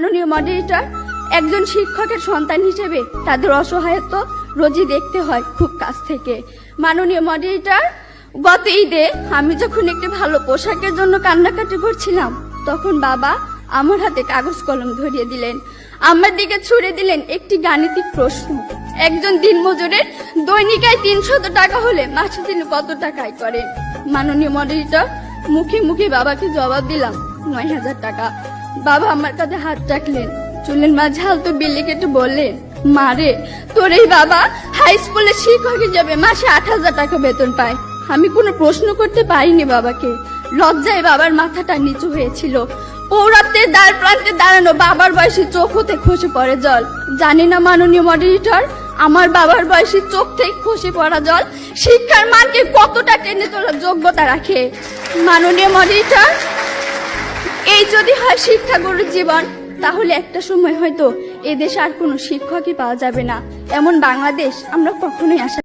মাননীয় মডারেটর, একজন শিক্ষকের সন্তান হিসেবে তাদের অসহায়ত্ব রোজই দেখতে হয় খুব কাছ থেকে। মাননীয় মডারেটর, গত ঈদে আমি যখন একটি ভালো পোশাকের জন্য কান্নাকাটি করছিলাম, তখন বাবা আমার হাতে কাগজ কলম ধরিয়ে দিলেন, আমার দিকে ছুড়ে দিলেন একটি গাণিতিক প্রশ্ন। একজন দিনমজুরের দৈনিক আয় 300 টাকা হলে মাসে তিনি কত টাকা আয় করেন? মাননীয় মডারেটর, মুখে মুখে বাবাকে জবাব দিলাম 9000 টাকা। বাবা আমার কাঁধে হাত রাখলেন, চুলের মাঝে হালতো বিল্লি কেটে বললেন, মারে, তোর এই বাবা হাই স্কুলের শিক্ষক হিসেবে মাসে 8000 টাকা বেতন পায়। আমি কোনো প্রশ্ন করতে পারিনি বাবাকে, লজ্জায় বাবার মাথাটা নিচু হয়েছিল। পৌরাত্বের দ্বার প্রান্তে দাঁড়ানো বাবার বয়সী চোখ হতে খসে পড়ে জল। জানি না মাননীয় মডারেটর, আমার বাবার বয়সী চোখ থেকে খসে পড়া জল শিক্ষার মানকে কতটা টেনে তোলার যোগ্যতা রাখে। মাননীয় মডারেটর, এই যদি হয় শিক্ষাগুরুর জীবন, তাহলে একটা সময় হয়তো এদেশে আর কোনো শিক্ষকই পাওয়া যাবে না। এমন বাংলাদেশ আমরা কখনোই আশা